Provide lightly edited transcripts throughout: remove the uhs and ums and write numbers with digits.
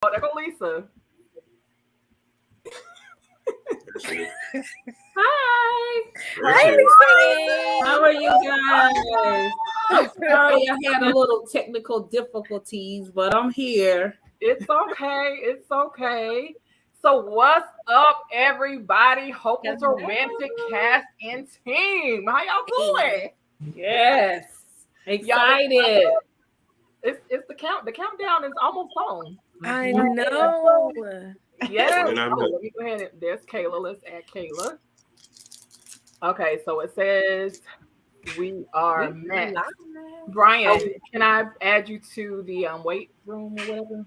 Oh, there go Lisa. Hi. Hi, How are you guys? Sorry, I had a little technical difficulties, but I'm here. It's okay. It's okay. So what's up, everybody? Hopeless Romantic cast and team. How y'all doing? Yes, Y'all excited. it's the countdown is almost on. I know. Yes. Oh, let me go ahead and there's Kayla. Let's add Kayla. Okay, so it says we are met. Brian, can I add you to the wait room or whatever?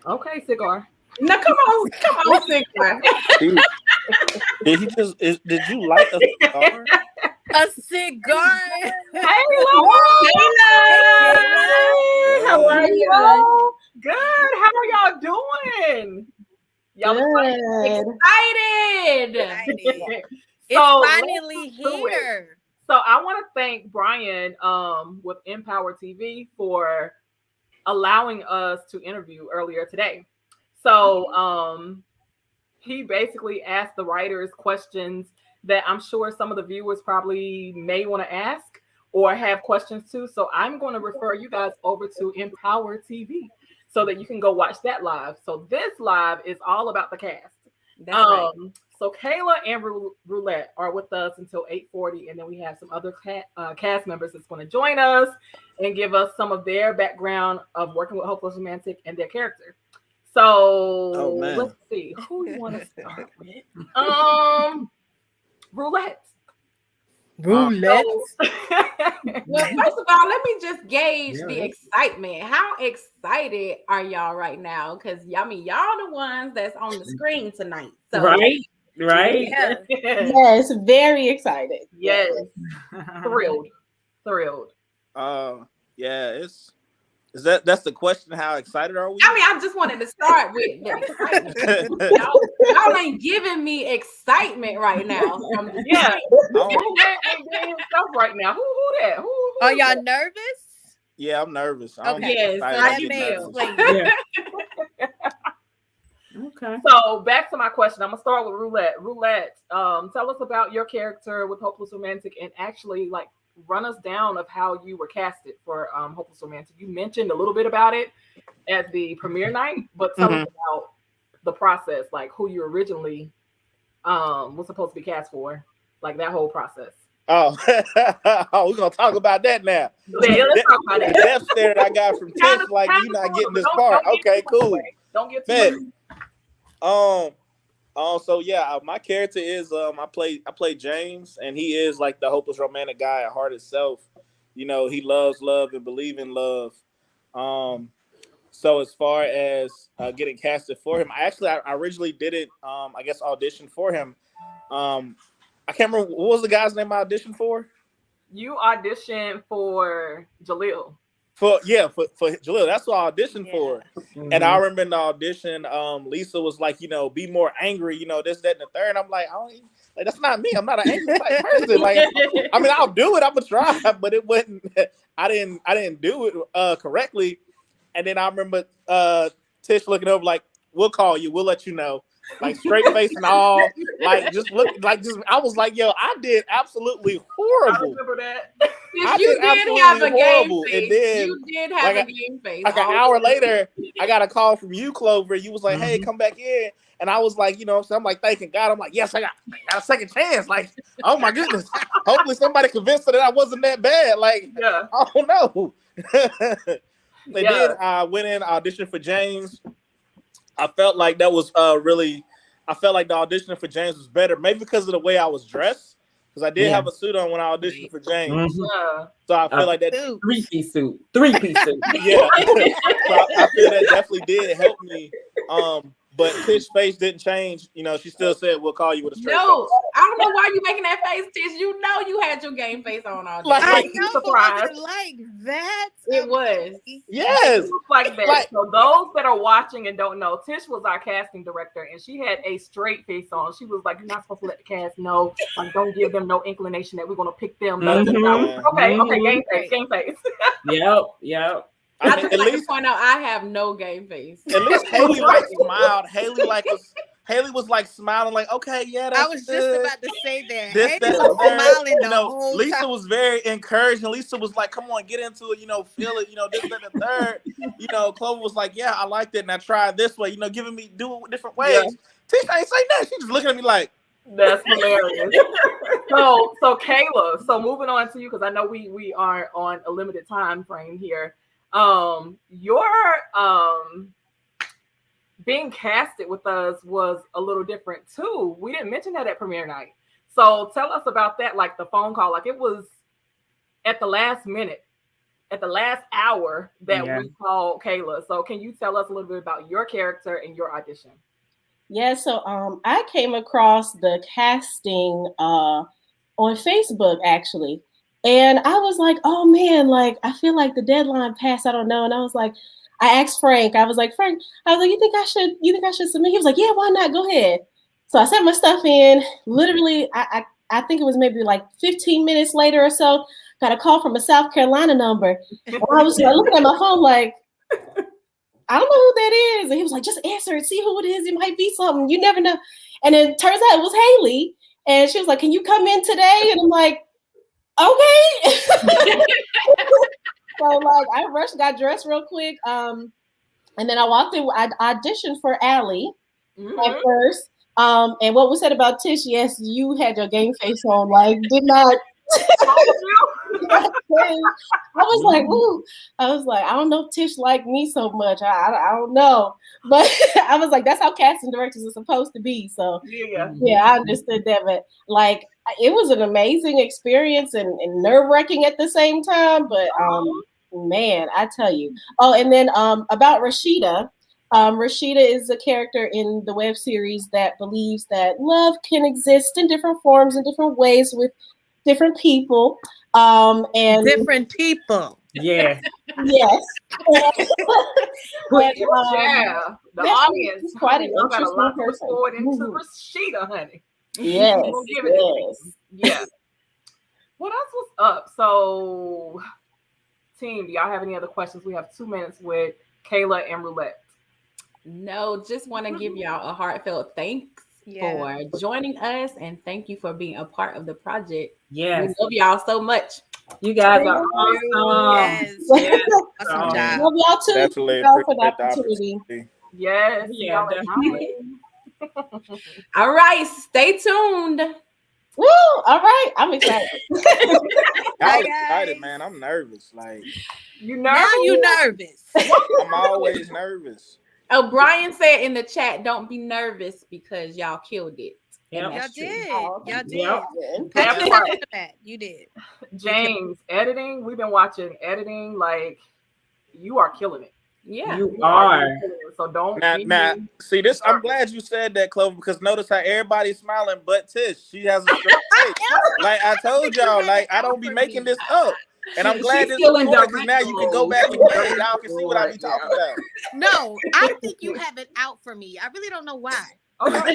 Okay, cigar. Now come on, cigar. Did he just? Did you light a cigar? A cigar. Hey, Hey, how are you? Good. How are y'all doing? Y'all excited. It's finally here. So I want to thank Brian with Empower TV for allowing us to interview earlier today. So he basically asked the writers questions that I'm sure some of the viewers probably may want to ask or have questions too. So I'm going to refer you guys over to Empower TV so that you can go watch that live. So this live is all about the cast. That's right. So Kayla and Roulette are with us until 8:40, and then we have some other cast members that's going to join us and give us some of their background of working with Hopeless Romantic and their character. So let's see who you want to start with. Roulette. Well, first of all, let me just gauge the excitement. How excited are y'all right now? Because y'all the ones that's on the screen tonight. So, right. Yeah. Yes, very excited. Yes. Thrilled. Yeah, that's the question. How excited are we? I mean, I just wanted to start with the excitement. y'all ain't giving me excitement right now. Yeah. Who that ain't doing stuff right now? Who that? Who are y'all nervous? Yeah, I'm nervous. Okay. Yes, that may explain. Okay. So back to my question. I'm gonna start with Roulette. Roulette, tell us about your character with Hopeless Romantic and actually like run us down of how you were casted for Hopeless Romantic. You mentioned a little bit about it at the premiere night, but tell us about the process, like who you originally was supposed to be cast for, like that whole process. Oh, we're gonna talk about that now. Yeah, let's talk about it. The death stare that I got from Tish, like you're not getting this part. Okay, cool. Don't get too much. So yeah, my character is I play James, and he is like the hopeless romantic guy at heart itself. You know, he loves love and believe in love. So as far as getting casted for him, I originally didn't I guess audition for him. I can't remember what was the guy's name I auditioned for. You auditioned for Jaleel. For Jaleel, that's what I auditioned for. Mm-hmm. And I remember in the audition, Lisa was like, be more angry, this, that, and the third. I'm like, that's not me. I'm not an angry type person. Like, I mean, I'll do it. I'm gonna try, but it wasn't. I didn't do it correctly. And then I remember Tish looking over like, "We'll call you. We'll let you know." Like straight face and all. Like just look like just. I was like, "Yo, I did absolutely horrible." I remember that. You did have a game face. And then, you did have a game face. Like an hour later, I got a call from you, Clover. You was like, "Hey, come back in." And I was like, so I'm like, thanking God. I'm like, yes, I got a second chance. Like, oh my goodness. Hopefully somebody convinced her that I wasn't that bad. Like, yeah. I don't know. And then I went in, auditioned for James. I felt like that was I felt like the audition for James was better, maybe because of the way I was dressed. Because I did have a suit on when I auditioned for James. Yeah. So I feel like that three-piece suit. Yeah. So I feel that definitely did help me. But Tish's face didn't change. She still said, "We'll call you with a straight face." I don't know why you making that face, Tish. You know you had your game face on all day. I know, surprised. Like that. It was. Yes. It was like that. So those that are watching and don't know, Tish was our casting director, and she had a straight face on. She was like, "You're not supposed to let the cast know. Like, don't give them no inclination that we're gonna pick them." Okay, game face. Yep. I just like to point out I have no game face. At least Haley like smiled. Haley was like smiling, like, okay, yeah, that's I was good. just about to say that. This, Haley that, was the third. smiling the whole Lisa time. was very encouraging. Lisa was like, come on, get into it, feel it, this, that, the third. Clover was like, yeah, I liked it, and I tried this way, giving me do it different ways. Yeah. Tish ain't say that. She just looking at me like, that's hilarious. So Kayla, so moving on to you, because I know we are on a limited time frame here. Your being casted with us was a little different too. We didn't mention that at premiere night. So tell us about that, like the phone call. Like it was at the last minute, at the last hour that we called Kayla. So can you tell us a little bit about your character and your audition? Yeah, so I came across the casting on Facebook actually. And I was like, oh man, like I feel like the deadline passed. I don't know. And I was like, I asked Frank, I was like, you think I should submit? He was like, yeah, why not? Go ahead. So I sent my stuff in. Literally, I think it was maybe like 15 minutes later or so, got a call from a South Carolina number. And I was looking at my phone like, I don't know who that is. And he was like, just answer it, see who it is. It might be something. You never know. And it turns out it was Haley. And she was like, can you come in today? And I'm like, okay. So like I got dressed real quick. And then I walked in, I auditioned for Allie at first. And what was said about Tish, yes, you had your game face on, like did not I was like, ooh. I was like, I don't know if Tish liked me so much. I don't know. But I was like, that's how casting directors are supposed to be. So yeah, I understood that. But like it was an amazing experience and nerve-wracking at the same time. But man, I tell you. Oh, and then about Rashida. Rashida is a character in the web series that believes that love can exist in different forms in different ways with different people. And different people. Yeah. Yes. The audience is quite an got a lot to look person. forward into Rashida, honey. Yes. We'll give it yeah. What else was up? So, team, do y'all have any other questions? We have 2 minutes with Kayla and Roulette. No, just want to give y'all a heartfelt thanks for joining us, and thank you for being a part of the project. Yes. We love y'all so much. You guys are awesome. Yes. Awesome job. Love y'all too. Definitely Thank you for the opportunity. Yes. Yeah, definitely. All right, stay tuned. Woo! All right, I'm excited. I'm excited, man. I'm nervous. Like you nervous? Now you nervous. I'm always nervous. Oh, Brian said in the chat, don't be nervous because y'all killed it. Y'all did. Oh, Y'all did. Yep. That you did. James, editing. We've been watching editing. Like you are killing it. Yeah, you are. So don't. Now, see this. I'm glad you said that, Clover, because notice how everybody's smiling, but Tish. She has a straight face. Like I told y'all, like I don't be making this up. And I'm glad this is recorded because now you can go back and y'all can see what I be talking about. No, I think you have it out for me. I really don't know why. Okay.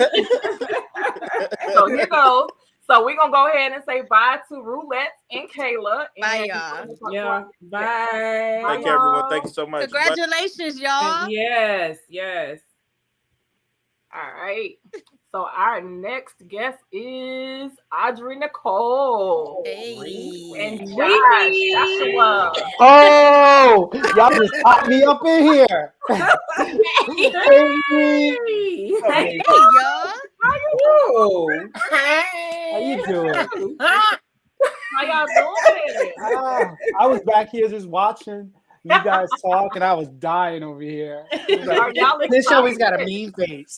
So here goes. So we're gonna go ahead and say bye to Roulette and Kayla. Bye, y'all. Yeah. Bye. Thank you, everyone. Thank you so much. Congratulations, y'all. Yes. All right. So our next guest is Audrey Nicole. Hey. And Joshua. Oh, y'all just popped me up in here. Hey, y'all. How you doing? How y'all doing? I was back here just watching you guys talk, and I was dying over here. This always got a mean face.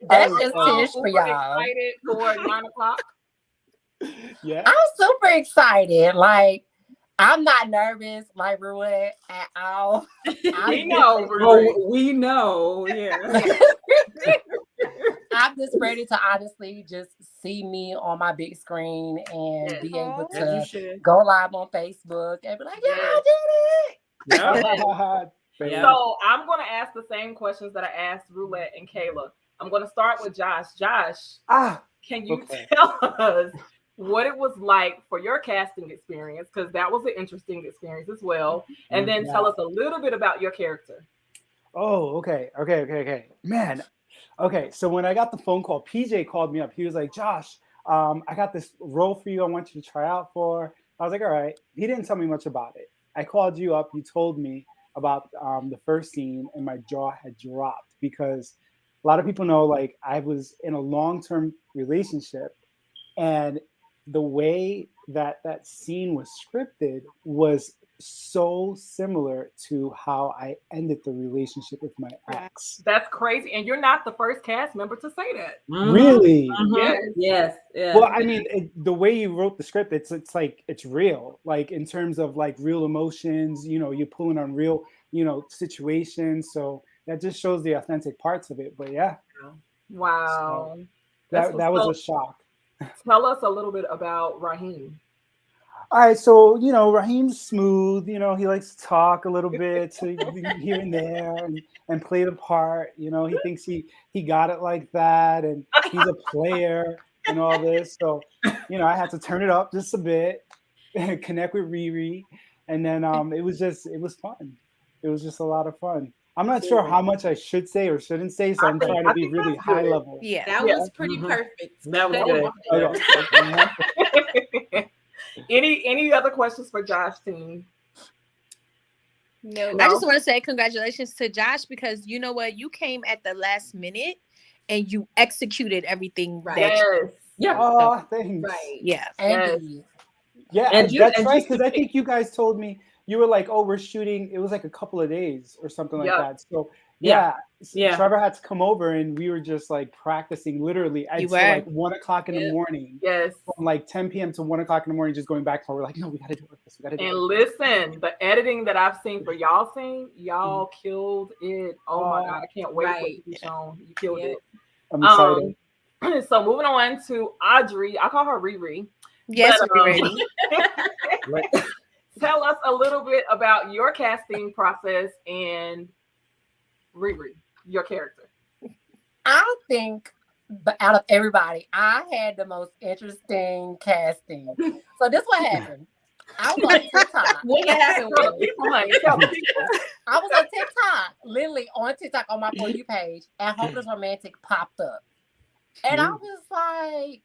That's just Tish for y'all. Excited for 9:00. Yeah, I'm super excited. Like, I'm not nervous like Roulette at all. We know. Oh, we know. Yeah. I'm just ready to honestly just see me on my big screen and be able to go live on Facebook and be like, yeah, I did it. Yeah. So I'm going to ask the same questions that I asked Roulette and Kayla. I'm going to start with Josh. Josh, can you tell us what it was like for your casting experience, because that was an interesting experience as well. And then tell us a little bit about your character. Oh, okay. Man, okay. So when I got the phone call, PJ called me up. He was like, Josh, I got this role for you. I want you to try out for. I was like, all right. He didn't tell me much about it. I called you up. You told me about the first scene, and my jaw had dropped because a lot of people know, like, I was in a long-term relationship, and the way that that scene was scripted was so similar to how I ended the relationship with my ex. That's crazy. And you're not the first cast member to say that. Really? Yes. Well, I mean, the way you wrote the script, it's like it's real. Like in terms of like real emotions, you know, you're pulling on real, you know, situations. So that just shows the authentic parts of it. But yeah. Wow. So that was a shock. Tell us a little bit about Raheem. All right, so you know Raheem's smooth. You know he likes to talk a little bit here and there and play the part. You know he thinks he got it like that, and he's a player and all this. So you know I had to turn it up just a bit, and connect with Riri, and then it was fun. It was just a lot of fun. I'm not sure how much I should say or shouldn't say, so I'm trying to be really high level. Yeah, that was pretty perfect. That was good. Any other questions for Josh team? No. I just want to say congratulations to Josh, because you know what, you came at the last minute and you executed everything right. Yeah. Oh, thanks. Right. Yeah. Yeah, and that's right, because I think you guys told me you were like, oh, we're shooting. It was like a couple of days or something like that. So Trevor had to come over, and we were just like practicing literally until like 1 o'clock in the morning. Yes, from like 10 p.m. to 1 o'clock in the morning, just going back. We're like, no, we got to do this. We got to do it. And listen, the editing that I've seen for y'all y'all killed it. Oh my God, I can't wait for it to be shown. You killed it. I'm excited. So moving on to Audrey, I call her Riri. Yes, Riri. Tell us a little bit about your casting process and Riri, your character. I think, but out of everybody, I had the most interesting casting. So this what happened. I was on TikTok. What happened? I was on TikTok, literally on TikTok on my For You page, and Hopeless Romantic popped up. And I was like,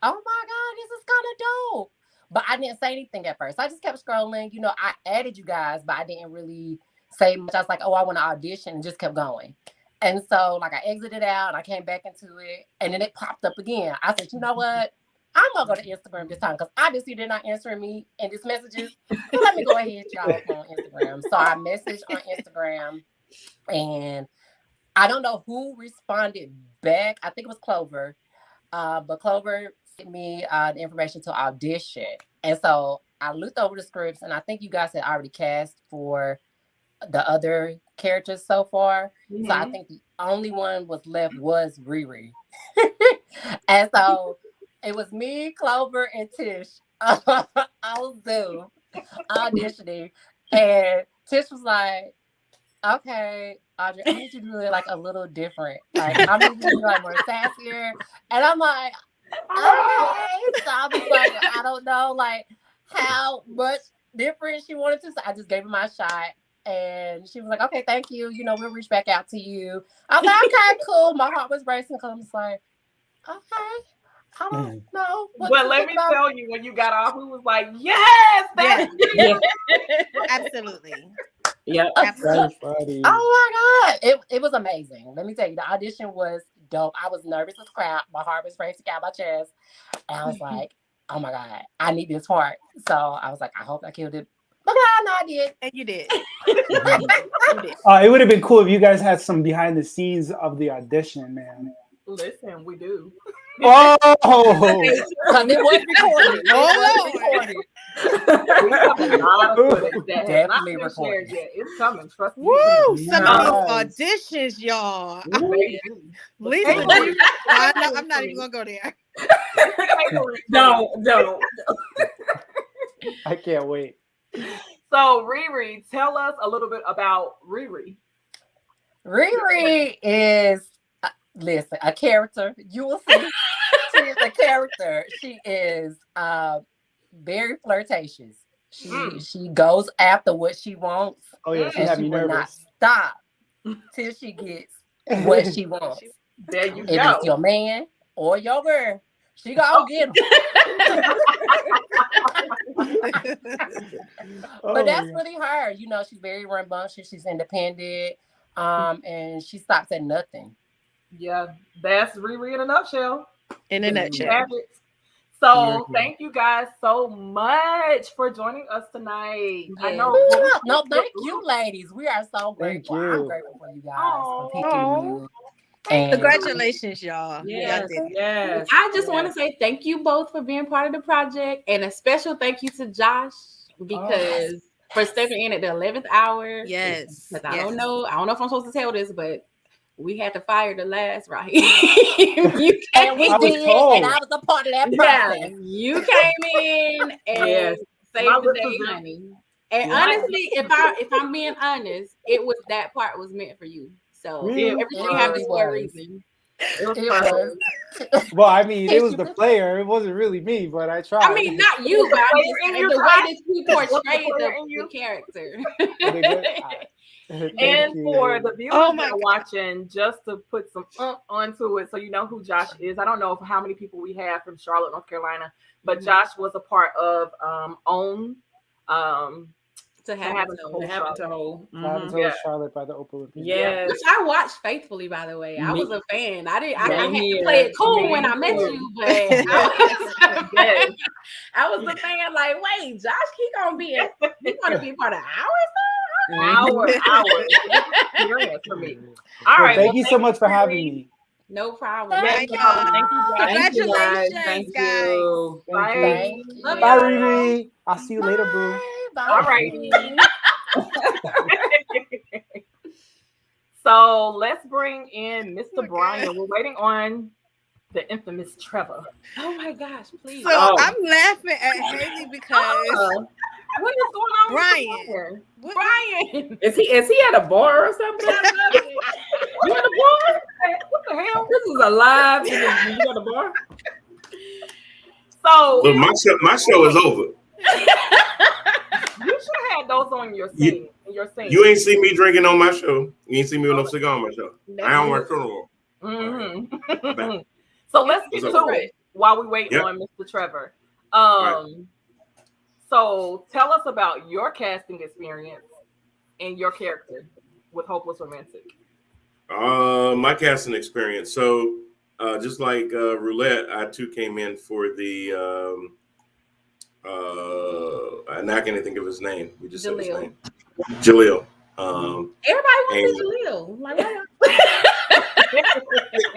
oh my God, this is kind of dope. But I didn't say anything at first. I just kept scrolling. You know, I added you guys, but I didn't really say much. I was like, oh, I want to audition, and just kept going. And so, like, I exited out, and I came back into it, and then it popped up again. I said, you know what? I'm going to go to Instagram this time, because obviously they're not answering me in these messages. So let me go ahead, y'all, on Instagram. So I messaged on Instagram, and I don't know who responded back. I think it was Clover. But Clover sent me the information to audition. And so I looked over the scripts, and I think you guys had already cast for the other characters so far. Mm-hmm. So I think the only one was left was Riri. And so it was me, Clover, and Tish on Zoom auditioning. And Tish was like, okay, Audrey, I need you to do it like a little different. Like, I need you to do like more sassier. And I'm like, okay. So I was like, I don't know like how much different she wanted to. So I just gave her my shot. And she was like, okay, thank you. You know, we'll reach back out to you. I was like, okay, cool. My heart was racing because I was like, okay. I don't know. But let me tell you, when you got off, we was like, yes, that's absolutely. Yeah, absolutely. Oh my God. It was amazing. Let me tell you, the audition was dope. I was nervous as crap. My heart was racing out my chest. And I was like, oh my God, I need this part. So I was like, I hope I killed it. But no, I did. And you did. It would have been cool if you guys had some behind the scenes of the audition, man. Listen, we do. Oh, it was recorded. We have a lot of footage that has not been recorded. shared yet. It's coming. Trust me. Woo! Some of these auditions, y'all. Lisa, I'm not even gonna go there. Don't. I can't wait. So, Riri, tell us a little bit about Riri. Riri is, listen, a character. You will see. the character, she is very flirtatious. She goes after what she wants. Oh yeah, she and had she me will not nervous. stop till she gets what she wants. There you If go. it's your man or your girl, she gonna get him. But that's really her. You know, she's very rambunctious. She's independent, and she stops at nothing. Yeah, that's Riri in a nutshell. In a You nutshell. have it. So thank you guys so much for joining us tonight. I know. No, thank you, ladies. We are so grateful. Thank you. I'm grateful for you guys for picking me. Congratulations, y'all. Yes, Y'all did it. yes. I just want to say thank you both for being part of the project, and a special thank you to Josh because for stepping in at the 11th hour. Yes. Because I don't know if I'm supposed to tell this, but we had to fire the last right. You and we did, and I was a part of that process. Yeah, you came in and saved the day, honey. And honestly, if I'm being honest, it was that part was meant for you. So everything happens for a reason. It was well, I mean, it was the player. It wasn't really me, but I tried. I mean, not you, but I'm just saying the way that you portrayed the character. And for the viewers that are watching, just to put some onto it, so you know who Josh is. I don't know how many people we have from Charlotte, North Carolina, but Josh was a part of OWN. To happen to hold. Charlotte by the Oprah. Yes. Which I watched faithfully, by the way. I was a fan. I had to play it cool when I met you, but I was a fan. Like, wait, Josh, he gonna be part of our experience for me. All right. Thank you so much for having me. No problem. Thank you, guys. Congratulations, guys. Bye. Bye, Riri. I'll see you later, boo. All right. So let's bring in Mr. Brian. We're waiting on the infamous Trevor. Oh my gosh, please. So I'm laughing at Haley because what is going on, Brian? Brian, is he at a bar or something? You at a bar? What the hell? This is a live. You at a bar? So look, my show is over. You should have had those on your scene. You ain't see me drinking on my show. You ain't see me with no cigar on my show. I don't work funeral. So let's get to it while we wait on Mr. Trevor. So tell us about your casting experience and your character with Hopeless Romantic. My casting experience. So just like Roulette, I too came in for the now I can't think of his name. We just said his name. Jaleel. Everybody wants Jaleel. Like,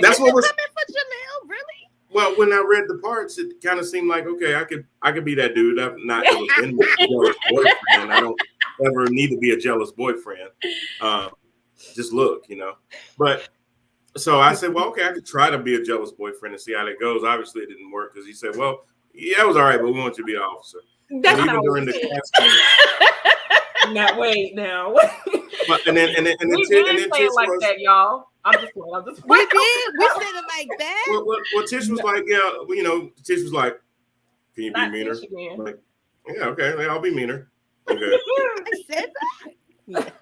that's what was coming for Jaleel, really? Well, when I read the parts, it kind of seemed like, okay, I could be that dude. I've not ever been a jealous boyfriend. I don't ever need to be a jealous boyfriend. Just look, But so I said, well, okay, I could try to be a jealous boyfriend and see how that goes. Obviously, it didn't work because he said, well, yeah, it was all right, but we want you to be an officer. That's and not even during the casting. Now wait, now. But, and then we didn't say it like that, y'all. I'm just we did. We said it like that. Well, Tish was like, yeah, Tish was like, can you be meaner? Like, yeah, okay, I'll be meaner. Okay. I said that.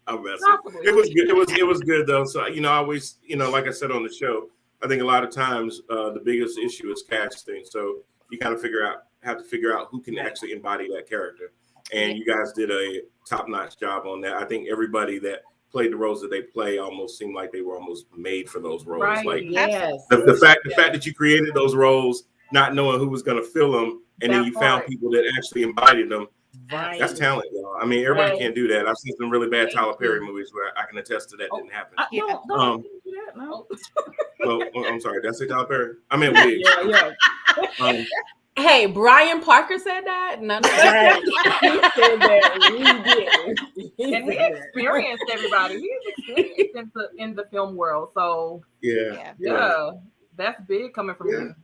I'm messing. It was good. It was good though. So I always, like I said on the show, I think a lot of times the biggest issue is casting. So you kind of have to figure out who can actually embody that character. And you guys did a top-notch job on that. I think everybody that played the roles that they play almost seemed like they were almost made for those roles. Right. Like yes. the fact that you created those roles, not knowing who was going to fill them, and then you found people that actually embodied them. Right. That's talent, y'all. I mean, everybody can't do that. I've seen some really bad Tyler Perry movies where I can attest to that didn't happen. Don't do that, no. Well, I'm sorry. Did I say Tyler Perry? I meant wigs. Yeah. Hey, Brian Parker said that. None of that. He said that. And he experienced everybody. He's experienced in the film world. So yeah, that's big coming from him.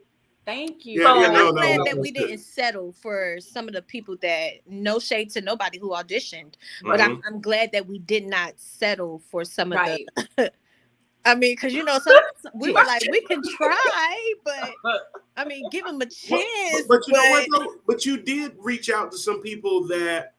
Thank you. So I'm glad that we didn't settle for some of the people that, no shade to nobody who auditioned, but I'm glad that we did not settle for some of the I mean, because we were like, we can try, but I mean, give them a chance. But you know what though? But you did reach out to some people that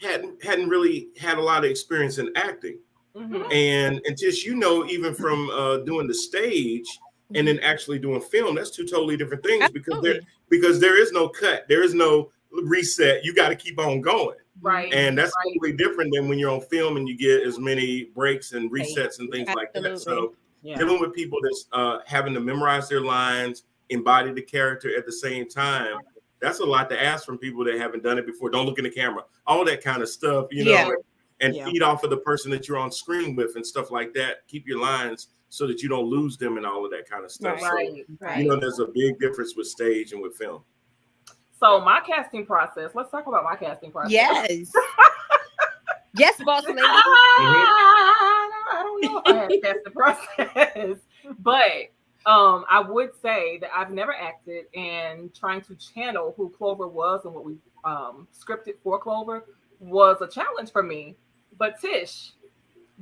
hadn't really had a lot of experience in acting. Mm-hmm. And just even from doing the stage and then actually doing film, that's two totally different things. Absolutely. because there is no cut, there is no reset. You got to keep on going. Right. And that's totally different than when you're on film and you get as many breaks and resets and things like that. So dealing with people that's having to memorize their lines, embody the character at the same time, that's a lot to ask from people that haven't done it before. Don't look in the camera, all that kind of stuff, and feed off of the person that you're on screen with and stuff like that. Keep your lines so that you don't lose them and all of that kind of stuff. Right. So, there's a big difference with stage and with film. So my casting process, let's talk about my casting process. Yes. Yes, boss lady. I don't know if I had a casting process, but I would say that I've never acted, and trying to channel who Clover was and what we scripted for Clover was a challenge for me. But Tish,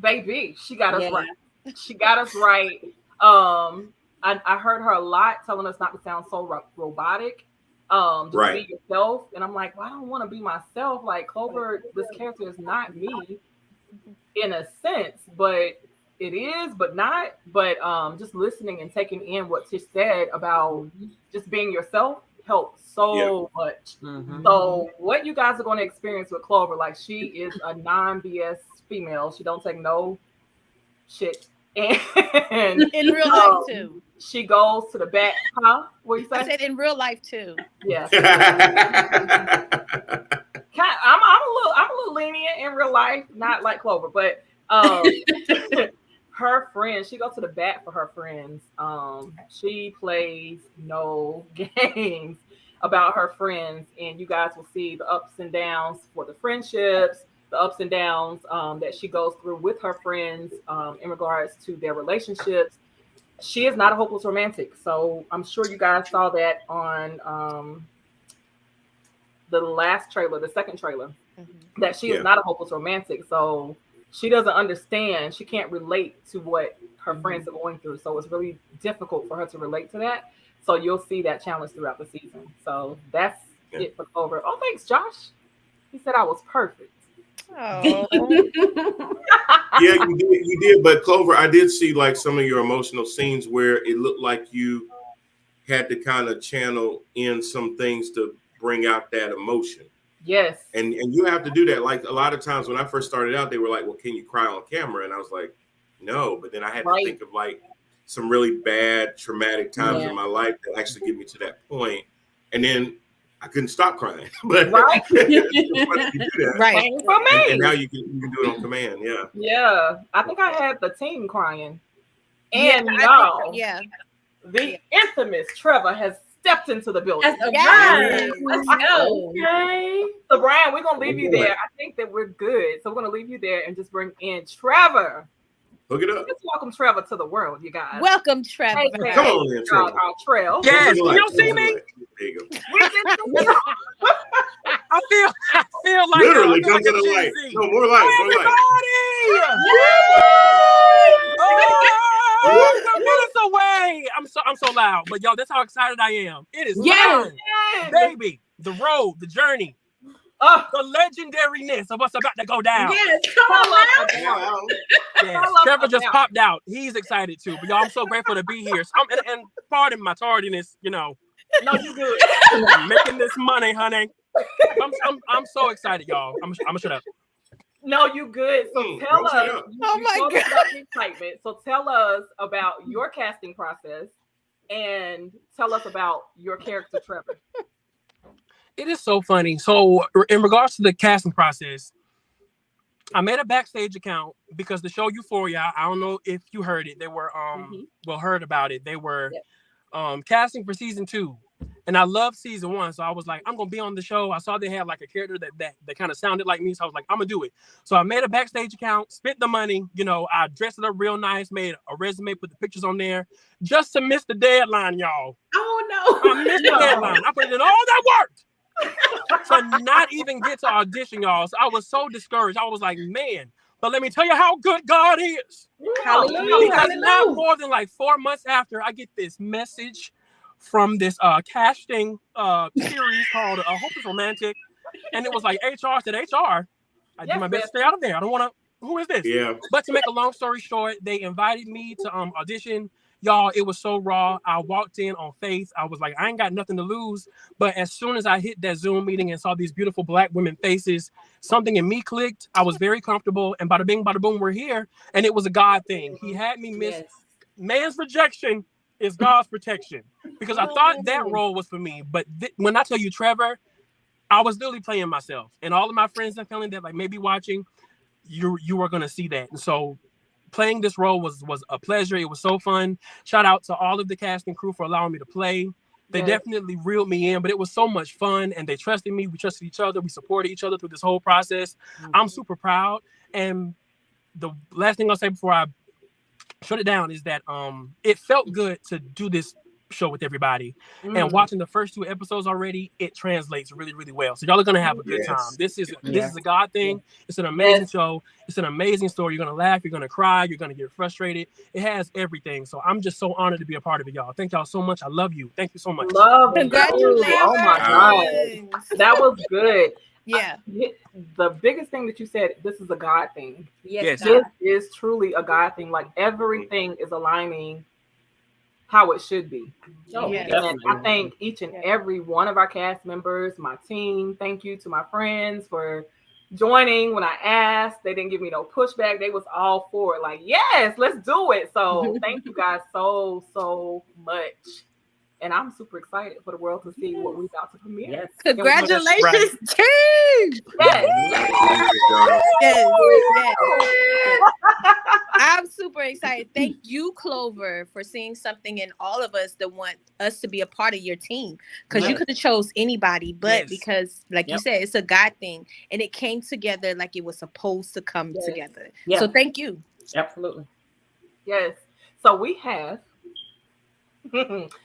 baby, she got us right. She got us right. I heard her a lot telling us not to sound so robotic. Just be yourself. And I'm like, well, I don't want to be myself. Like Clover, this character is not me in a sense, but it is, but not. But just listening and taking in what Tish said about just being yourself helped so much. Mm-hmm. So what you guys are going to experience with Clover, like she is a non-BS female. She don't take no shit. And in real life too. She goes to the back. Huh? What you say? I said in real life too. Yeah. I'm a little lenient in real life, not like Clover, but her friends, she goes to the bat for her friends. She plays no games about her friends, and you guys will see the ups and downs for the friendships, the ups and downs that she goes through with her friends in regards to their relationships. She is not a hopeless romantic. So I'm sure you guys saw that on the last trailer, the second trailer, that she is not a hopeless romantic. So she doesn't understand. She can't relate to what her friends are going through. So it's really difficult for her to relate to that. So you'll see that challenge throughout the season. So that's it for Clover. Oh, thanks, Josh. He said I was perfect. Oh. Yeah, you did. But Clover, I did see like some of your emotional scenes where it looked like you had to kind of channel in some things to bring out that emotion. Yes. And you have to do that. Like a lot of times when I first started out, they were like, well, can you cry on camera? And I was like, no. But then I had to think of like some really bad, traumatic times in my life that actually get me to that point. And then I couldn't stop crying. But you do that. Right. And now you can do it on command. Yeah. Yeah. I think I had the team crying. And the infamous Trevor has stepped into the building. Yes. Let's go. Okay. So Brian, we're gonna leave you there. I think that we're good. So we're gonna leave you there and just bring in Trevor. Hook it up. Let's welcome Trevor to the world, you guys. Welcome, Trevor. Hey, come on in, Trevor. Our trail. Yes, you don't see me? There you go. I feel like literally come to the light. No, more light. Hey, more light. Oh, the minutes away. I'm so loud, but y'all, that's how excited I am. It is time, baby. The road, the journey, the legendariness of what's about to go down. Yes, come on now. Yes, Trevor just popped out. He's excited too. But y'all, I'm so grateful to be here. So and pardon my tardiness, No, you good. Making this money, honey. I'm so excited, y'all. I'm gonna shut up. No, you good. So tell us. Oh my God. Excitement. So tell us about your casting process and tell us about your character, Trevor. It is so funny. So in regards to the casting process, I made a backstage account because the show Euphoria, I don't know if you heard it. They were heard about it. They were casting for season 2. And I loved season 1. So I was like, I'm gonna be on the show. I saw they had like a character that kind of sounded like me. So I was like, I'm gonna do it. So I made a backstage account, spent the money, I dressed it up real nice, made a resume, put the pictures on there, just to miss the deadline, y'all. Oh no. I missed the deadline. I put in all that work. To not even get to audition, y'all. So I was so discouraged. I was like, man, But let me tell you how good God is. Hallelujah. Because not more than like 4 months after, I get this message from this casting series called Hope is Romantic. And it was like HR said, HR, I do my best to stay out of there. I don't want to, who is this? Yeah. But to make a long story short, they invited me to audition. Y'all, it was so raw. I walked in on faith. I was like, I ain't got nothing to lose. But as soon as I hit that Zoom meeting and saw these beautiful Black women faces, something in me clicked. I was very comfortable. And bada bing, bada boom, we're here. And it was a God thing. He had me miss man's rejection is God's protection. Because I thought that role was for me. But when I tell you, Trevor, I was literally playing myself. And all of my friends and family that like maybe watching, you are gonna see that. And so playing this role was a pleasure. It was so fun. Shout out to all of the cast and crew for allowing me to play. They definitely reeled me in, but it was so much fun and they trusted me. We trusted each other. We supported each other through this whole process. I'm super proud. And the last thing I'll say before I shut it down is that it felt good to do this show with everybody. And watching the first 2 episodes already, it translates really, really well. So y'all are gonna have a good time. This is a God thing. It's an amazing show. It's an amazing story. You're gonna laugh, you're gonna cry, you're gonna get frustrated. It has everything. So I'm just so honored to be a part of it, y'all. Thank y'all so much. I love you. Thank you so much. Congratulations. Oh my God. That was good. Yeah. The biggest thing that you said, this is a God thing. Yes. This is truly a God thing. Like everything is aligning how it should be. And I thank each and every one of our cast members, my team. Thank you to my friends for joining when I asked. They didn't give me no pushback. They was all for it. Like, yes, let's do it. So thank you guys so much. And I'm super excited for the world to see what we're about to premiere. Yes. Congratulations, team! Yes. I'm super excited. Thank you, Clover, for seeing something in all of us that want us to be a part of your team. Because you could have chose anybody, but because, like you said, it's a God thing. And it came together like it was supposed to come together. Yeah. So thank you. Absolutely. Yes. So we have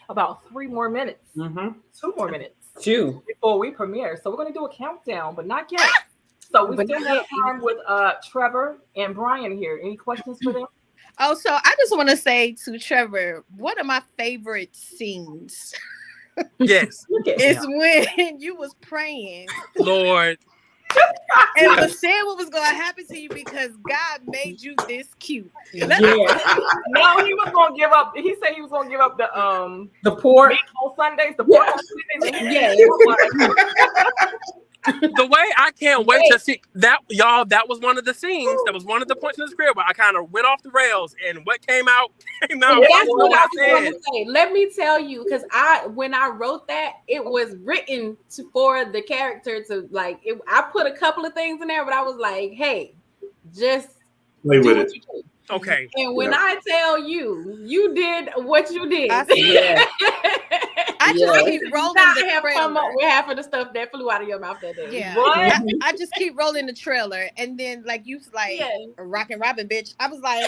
about 3 more minutes. 2 more minutes. 2 before we premiere. So we're going to do a countdown, but not yet. So we still have time with Trevor and Brian here. Any questions for them? Oh, so I just want to say to Trevor, one of my favorite scenes Yes. is when you was praying. Lord. And was saying what was going to happen to you because God made you this cute. No, he was going to give up. He said he was going to give up the pork meat on Sundays. The pork on Sundays. The way I can't wait to see that, y'all. That was one of the scenes. That was one of the points in the script where I kind of went off the rails, and what came out. That's what I was going to say. Let me tell you, because when I wrote that, it was written for the character to like. I put a couple of things in there, but I was like, "Hey, just play with it." Okay. And when I tell you, you did what you did. I just keep rolling the trailer. Come up with half of the stuff that flew out of your mouth that day. Yeah, I just keep rolling the trailer, and then like you like Rockin' Robin, bitch. I was like,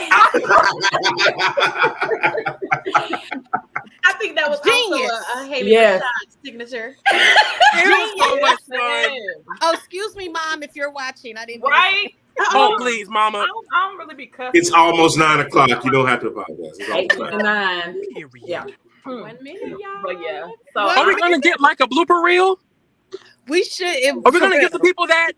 I think that was genius. Also a Haley signature. So much fun. Oh, excuse me, Mom, if you're watching. I didn't. Right. Oh, please, Mama. I don't really be cussing. It's almost 9 o'clock. You don't have to apologize. It's 8:59. Yeah. 1 minute, y'all. But yeah. So are we gonna get like a blooper reel? We should. Are we gonna give the people that?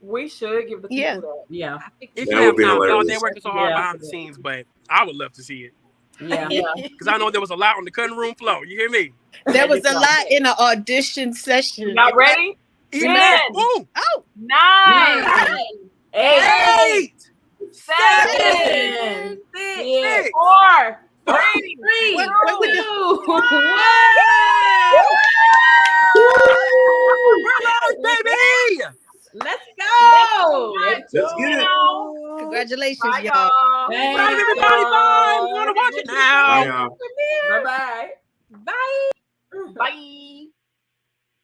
We should give the people that. Yeah. If you have time, y'all, they're working so hard behind the scenes, but I would love to see it. Yeah. Because I know there was a lot on the cutting room floor. You hear me? There was a lot in the audition session. Y'all ready? 10. Oh, 9. 8, 7, 6, 4, 3, 2, 1. We're live, baby! Let's go! Let's get it. Congratulations, Bye, y'all. y'all. Bye, everybody. Bye. We want to watch it now. Bye, y'all. Bye-bye.